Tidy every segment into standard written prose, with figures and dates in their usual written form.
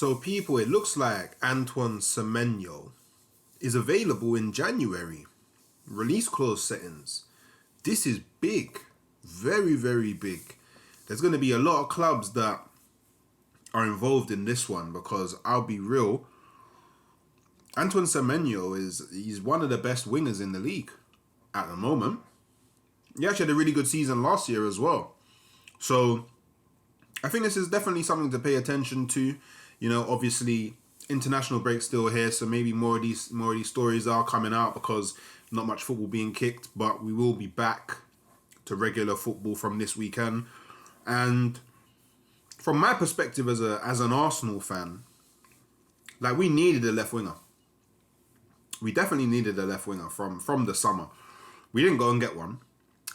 So, people, it looks like Antoine Semenyo is available in January. Release clause settings. This is big. Very, very big. There's going to be a lot of clubs that are involved in this one because I'll be real. Antoine Semenyo he's one of the best wingers in the league at the moment. He actually had a really good season last year as well. So I think this is definitely something to pay attention to. You know, obviously international break still here, so maybe more of these stories are coming out because not much football being kicked, but we will be back to regular football from this weekend. And from my perspective as an Arsenal fan, like, we needed a left winger. We definitely needed a left winger from the summer. We didn't go and get one.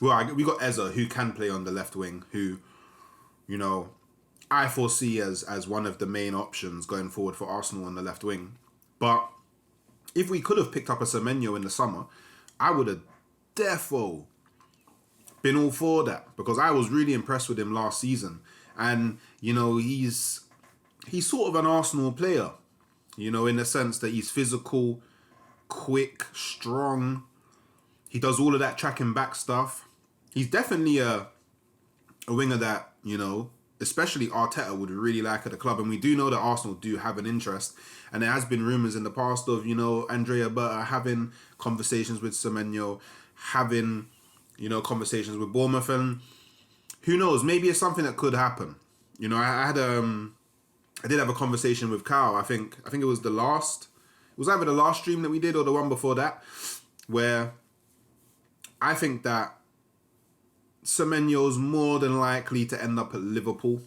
Well, we got Eza, who can play on the left wing, who, you know, I foresee as one of the main options going forward for Arsenal on the left wing. But if we could have picked up a Semenyo in the summer, I would have defo been all for that, because I was really impressed with him last season. And, you know, he's sort of an Arsenal player, you know, in the sense that he's physical, quick, strong. He does all of that tracking back stuff. He's definitely a winger that, you know, especially Arteta would really like at the club. And we do know that Arsenal do have an interest. And there has been rumours in the past of, you know, Andrea Berta having conversations with Semenyo, having, you know, conversations with Bournemouth. And who knows, maybe it's something that could happen. You know, I did have a conversation with Kyle. I think it was either the last stream that we did or the one before that, where I think that Semenyo's more than likely to end up at Liverpool.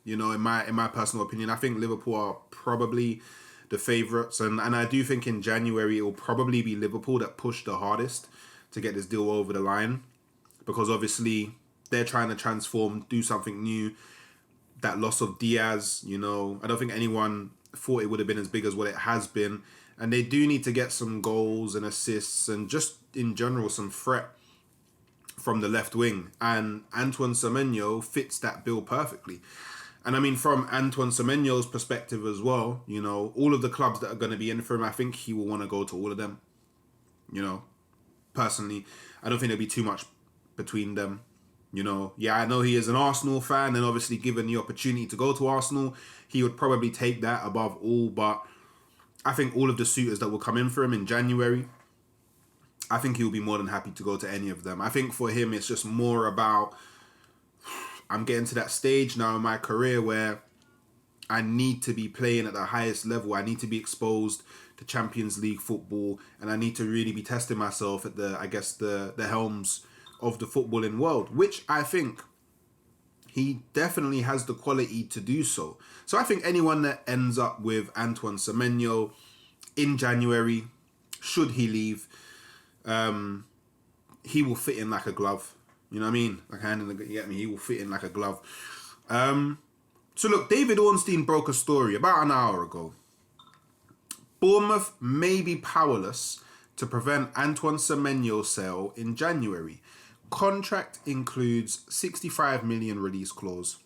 You know, in my personal opinion, I think Liverpool are probably the favourites, and I do think in January it will probably be Liverpool that push the hardest to get this deal over the line, because obviously they're trying to transform, do something new. That loss of Diaz, you know, I don't think anyone thought it would have been as big as what it has been, and they do need to get some goals and assists and just in general some threat from the left wing, and Antoine Semenyo fits that bill perfectly. And I mean, from Antoine Semenyo's perspective as well, you know, all of the clubs that are going to be in for him, I think he will want to go to all of them. You know, personally, I don't think there'll be too much between them. You know, yeah, I know he is an Arsenal fan, and obviously given the opportunity to go to Arsenal, he would probably take that above all. But I think all of the suitors that will come in for him in January, I think he'll be more than happy to go to any of them. I think for him, it's just more about, I'm getting to that stage now in my career where I need to be playing at the highest level. I need to be exposed to Champions League football, and I need to really be testing myself at the helms of the footballing world, which I think he definitely has the quality to do so. So I think anyone that ends up with Antoine Semenyo in January, should he leave, he will fit in like a glove. You know what I mean? Like hand in the, you get me? He will fit in like a glove. So look, David Ornstein broke a story about an hour ago. Bournemouth may be powerless to prevent Antoine Semenyo's sale in January. Contract includes 65 million release clause,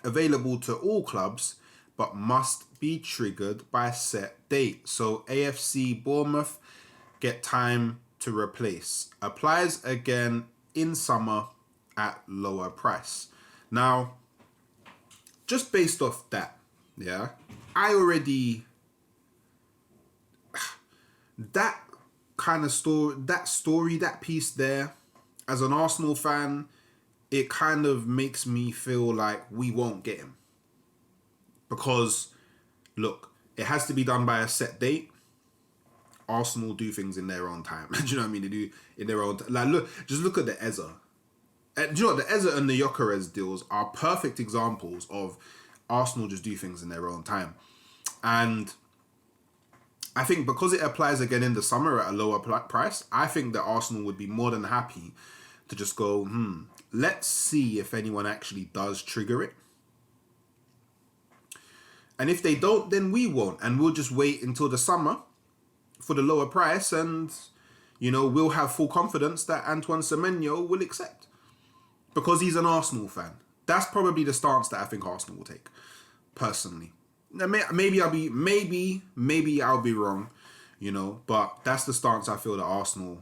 available to all clubs, but must be triggered by a set date. So AFC Bournemouth get time to replace. Applies again in summer at lower price. Now, just based off that, yeah, I already, that kind of story, that piece there, as an Arsenal fan, it kind of makes me feel like we won't get him. Because, look, it has to be done by a set date. Arsenal do things in their own time. Do you know what I mean? They do in their own time. Like, look at the Eza. Do you know what? The Eza and the Gyökeres deals are perfect examples of Arsenal just do things in their own time. And I think because it applies again in the summer at a lower price, I think that Arsenal would be more than happy to just go, let's see if anyone actually does trigger it. And if they don't, then we won't. And we'll just wait until the summer for the lower price, and, you know, we'll have full confidence that Antoine Semenyo will accept. Because he's an Arsenal fan. That's probably the stance that I think Arsenal will take, personally. maybe I'll be wrong, you know, but that's the stance I feel that Arsenal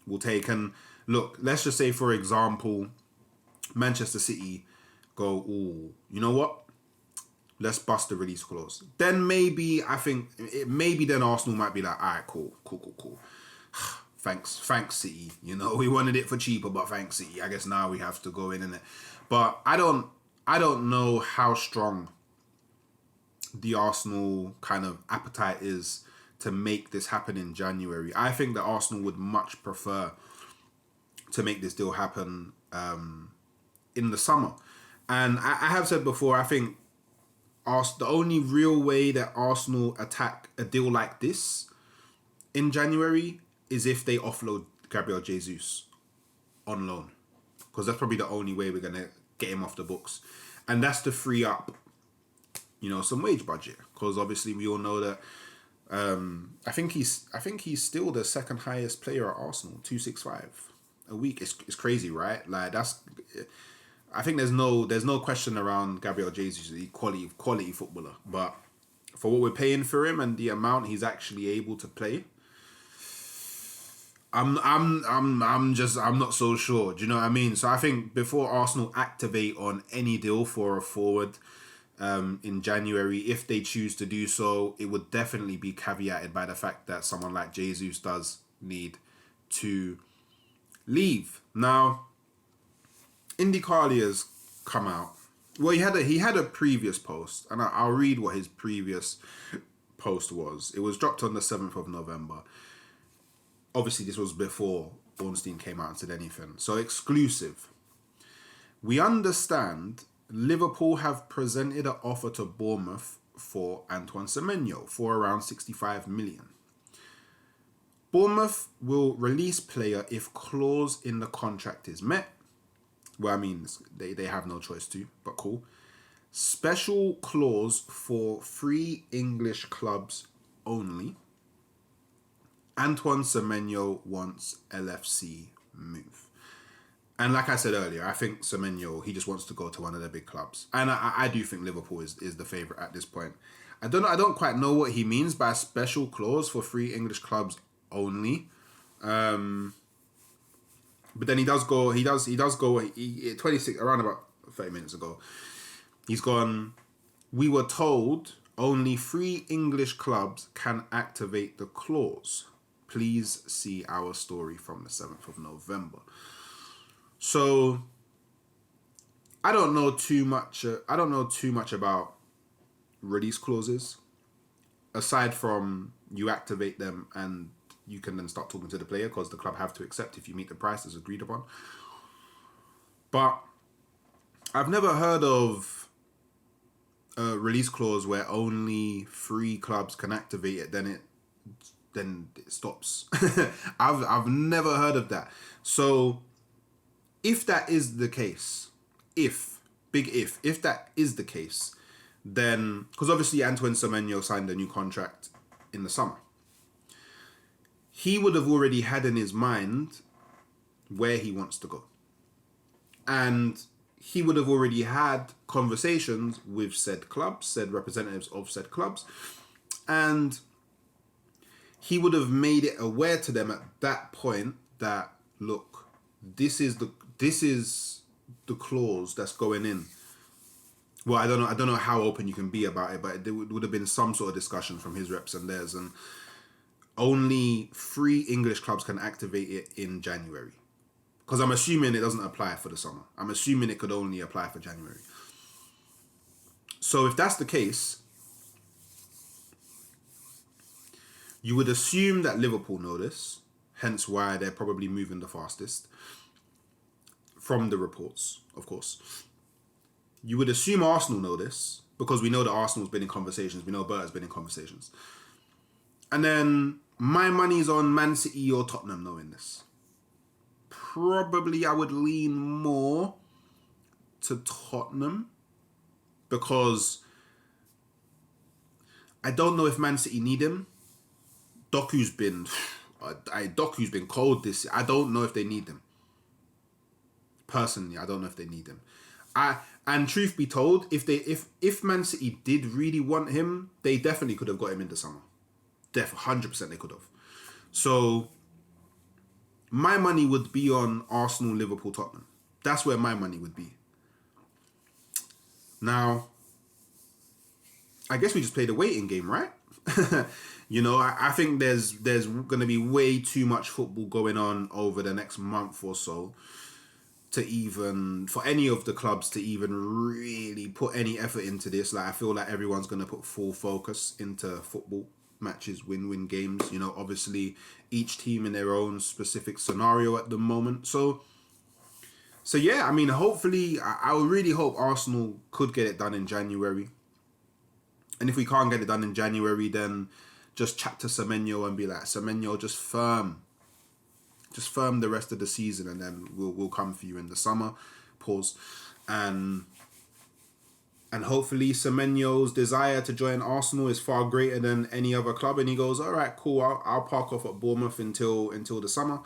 will take. And look, let's just say, for example, Manchester City go, ooh, you know what? Let's bust the release clause. Then maybe then Arsenal might be like, all right, cool. Thanks, City. You know, we wanted it for cheaper, but thanks, City. I guess now we have to go in it. But I don't know how strong the Arsenal kind of appetite is to make this happen in January. I think that Arsenal would much prefer to make this deal happen in the summer. And I have said before, I think the only real way that Arsenal attack a deal like this in January is if they offload Gabriel Jesus on loan. Because that's probably the only way we're going to get him off the books. And that's to free up, you know, some wage budget. Because obviously we all know that I think he's still the second highest player at Arsenal, 265 a week. It's crazy, right? Like I think there's no question around Gabriel Jesus, the quality footballer. But for what we're paying for him and the amount he's actually able to play, I'm not so sure. Do you know what I mean? So I think before Arsenal activate on any deal for a forward in January, if they choose to do so, it would definitely be caveated by the fact that someone like Jesus does need to leave. Now, Indy Carly has come out. Well, he had a previous post, and I'll read what his previous post was. It was dropped on the 7th of November. Obviously, this was before Ornstein came out and said anything. So, exclusive. We understand Liverpool have presented an offer to Bournemouth for Antoine Semenyo for around 65 million. Bournemouth will release player if clause in the contract is met. Well, I mean, they have no choice to, but cool. Special clause for 3 English clubs only. Antoine Semenyo wants LFC move. And like I said earlier, I think Semenyo, he just wants to go to one of the big clubs. And I do think Liverpool is the favourite at this point. I don't quite know what he means by special clause for 3 English clubs only. But then he does go 26, around about 30 minutes ago. He's gone, we were told only 3 English clubs can activate the clause. Please see our story from the 7th of November. So, I don't know too much about release clauses. Aside from you activate them and you can then start talking to the player because the club have to accept if you meet the price as agreed upon. But I've never heard of a release clause where only 3 clubs can activate it, then it stops. I've never heard of that. So if that is the case, if that is the case, then, because obviously Antoine Semenyo signed a new contract in the summer, he would have already had in his mind where he wants to go. And he would have already had conversations with said clubs, said representatives of said clubs, and he would have made it aware to them at that point that, look, this is the clause that's going in. Well, I don't know how open you can be about it, but there would have been some sort of discussion from his reps and theirs, and only 3 English clubs can activate it in January. Because I'm assuming it doesn't apply for the summer. I'm assuming it could only apply for January. So if that's the case, you would assume that Liverpool know this, hence why they're probably moving the fastest, from the reports, of course. You would assume Arsenal know this, because we know that Arsenal's been in conversations. We know Bert's been in conversations. And then my money's on Man City or Tottenham knowing this. Probably I would lean more to Tottenham, because I don't know if Man City need him. Doku's been cold this year. I don't know if they need him. Personally, I don't know if they need him. And truth be told, if Man City did really want him, they definitely could have got him in the summer. 100% they could have. So my money would be on Arsenal, Liverpool, Tottenham. That's where my money would be. Now, I guess we just play the waiting game, right? You know, I think there's going to be way too much football going on over the next month or so to even, for any of the clubs to even really put any effort into this. Like, I feel like everyone's going to put full focus into football matches, win-win games. You know, obviously each team in their own specific scenario at the moment. So yeah, I mean, hopefully, I would really hope Arsenal could get it done in January. And if we can't get it done in January, then just chat to Semenyo and be like, Semenyo, just firm the rest of the season, and then we'll come for you in the summer. Pause. And hopefully Semenyo's desire to join Arsenal is far greater than any other club, and he goes, all right, cool, I'll park off at Bournemouth until the summer,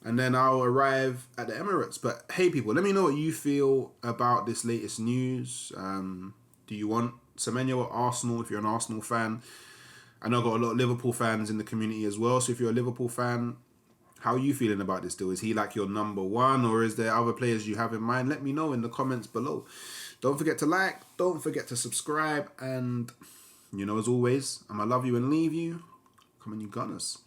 and then I'll arrive at the Emirates. But hey, people, let me know what you feel about this latest news. Do you want Semenyo at Arsenal if you're an Arsenal fan? I know I've got a lot of Liverpool fans in the community as well, so if you're a Liverpool fan, how are you feeling about this deal? Is he like your number one, or is there other players you have in mind? Let me know in the comments below. Don't forget to like, don't forget to subscribe, and, you know, as always, I'ma love you and leave you. Come on, you Gunners.